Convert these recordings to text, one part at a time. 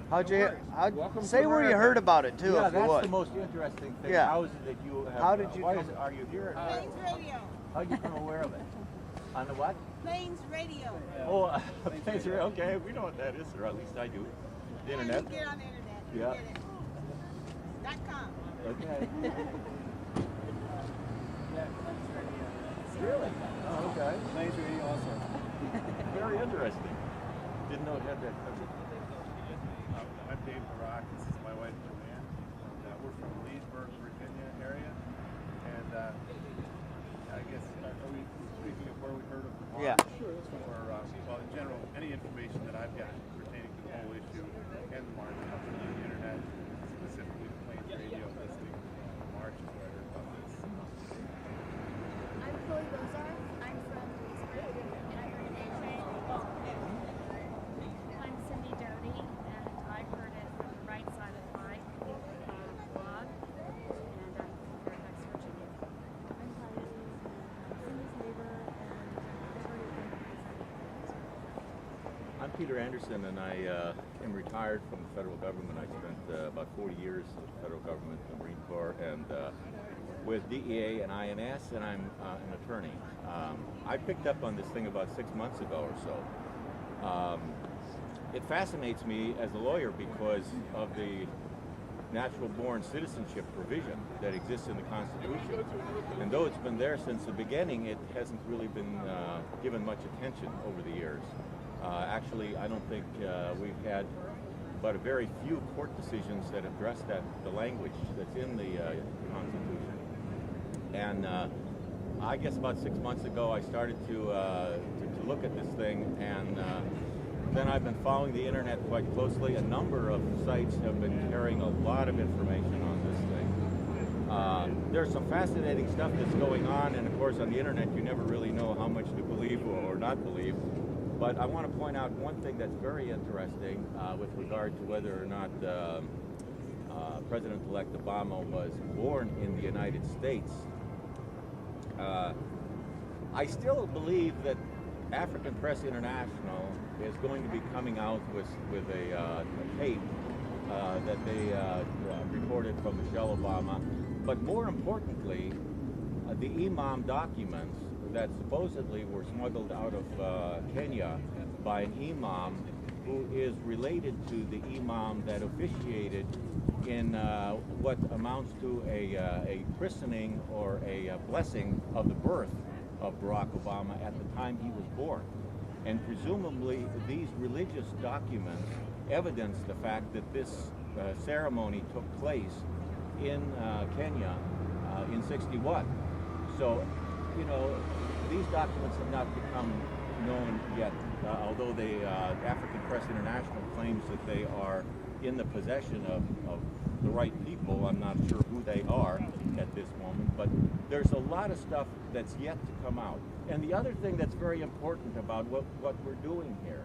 Say where you heard about it too, yeah, if you that's would. the most interesting thing. Yeah. How is it that you have? How did you? Are you here? Plains Radio. How did you become aware of it? On the what? Plains Radio. Oh, Plains Radio. Okay, we know what that is, or at least I do. The internet. You get on the internet. You Yeah. get it. .com. Okay. Really? Oh, okay. Plains Radio also. Very interesting. Didn't know it had that covered. I'm Dave Barak. This is my wife Joanne. And, we're from Leesburg, Virginia area. And I guess are we speaking of where we heard of the march? Yeah. Sure, that's fine. Or well, in general, any information that I've got pertaining to the whole issue and the march comes from the internet, specifically Plains Radio, listening to the march is where I heard about this. I'm Chloe Bozar. I'm from Leesburg, and I heard it I'm Cindy Doty, and I heard it from the right side of the mic blog, and I'm from Fairfax, Virginia. I'm Heidi, Cindy's neighbor, and I heard it from the right side of the mic. I'm Peter Anderson, and I am retired from the federal government. I spent about 40 years in the federal government, the Marine Corps, and with DEA and INS, and I'm an attorney. I picked up on this thing about 6 months ago or so. It fascinates me as a lawyer because of the natural-born citizenship provision that exists in the Constitution. And though it's been there since the beginning, it hasn't really been given much attention over the years. Actually, I don't think we've had but a very few court decisions that address the language that's in the Constitution. And I guess about 6 months ago, I started to look at this thing, and then I've been following the internet quite closely. A number of sites have been carrying a lot of information on this thing. There's some fascinating stuff that's going on, and of course on the internet you never really know how much to believe or not believe. But I want to point out one thing that's very interesting with regard to whether or not President-elect Obama was born in the United States. I still believe that African Press International is going to be coming out with a tape that they reported from Michelle Obama. But more importantly, the Imam documents that supposedly were smuggled out of Kenya by an Imam who is related to the Imam that officiated in what amounts to a christening or a blessing of the birth of Barack Obama at the time he was born. And presumably these religious documents evidence the fact that this ceremony took place in Kenya in '61. So, you know, these documents have not become known yet, although the African Press International claims that they are in the possession of the right people. I'm not sure who they are at this moment, but there's a lot of stuff that's yet to come out. And the other thing that's very important about what we're doing here,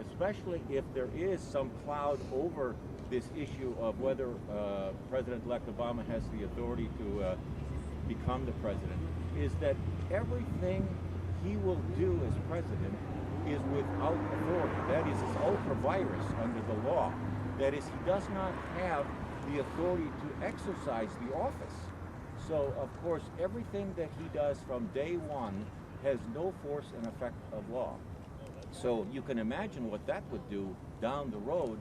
especially if there is some cloud over this issue of whether President-elect Obama has the authority to become the president, is that everything he will do as president is without authority. That is, it's ultra virus under the law. That is, he does not have the authority to exercise the office. So, of course, everything that he does from day one has no force and effect of law. So you can imagine what that would do down the road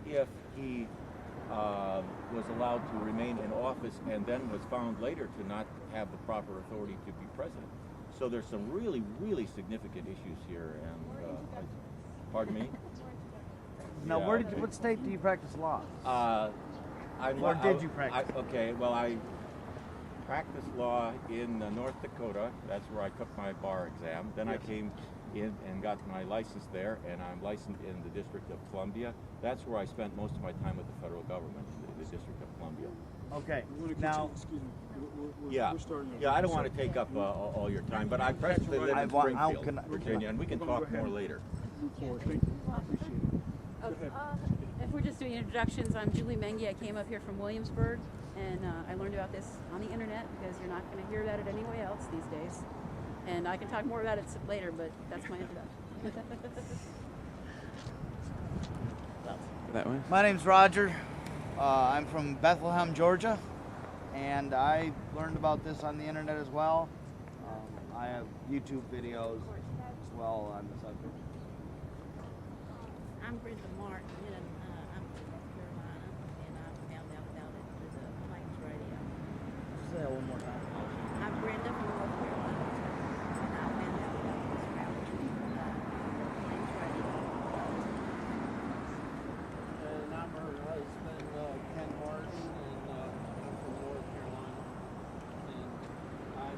if he was allowed to remain in office and then was found later to not have the proper authority to be president. So there's some really, really significant issues here. And pardon me? Now, what state do you practice law? Or did you practice? Okay, well, I practiced law in North Dakota. That's where I took my bar exam. Then I came in and got my license there, and I'm licensed in the District of Columbia. That's where I spent most of my time with the federal government, the District of Columbia. Okay. Now, excuse me. We're starting over. Yeah, I don't want to take up all your time, but I presently live in Springfield, Virginia, and we can talk more later. Move forward. Thank you. Appreciate it. If we're just doing introductions, I'm Julie Mengi. I came up here from Williamsburg, and I learned about this on the internet because you're not going to hear about it anywhere else these days. And I can talk more about it later, but that's my introduction. that way. My name's Roger. I'm from Bethlehem, Georgia, and I learned about this on the internet as well. I have YouTube videos as well on the subject. I'm Brenda Martin, and I'm from North Carolina, and I found out about it through the Plains Radio. Say that one more time. I'm Brenda from North Carolina, and I found out about this route through Plains Radio. And I'm her husband, Ken Martin, and I'm from North Carolina. And I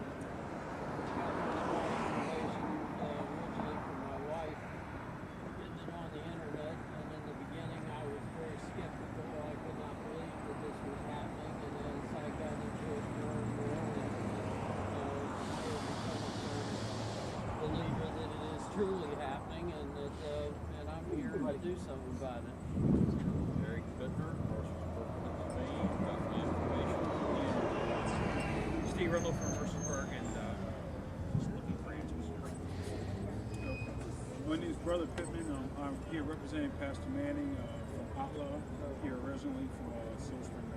got this information originally from my wife, getting it on the internet. And in the beginning, I was very skeptical. I could not believe that this was happening. And as I got into it more and more, and I become a believer that it is truly happening, and that and I'm here to do something about it. Eric Bittner, Pennsylvania, got the information from the internet. Steve Rundle from Mercersburg, and just looking for answers. My name is Brother Pittman. I'm here representing Pastor Manning from Outlaw, here originally from Silver Spring,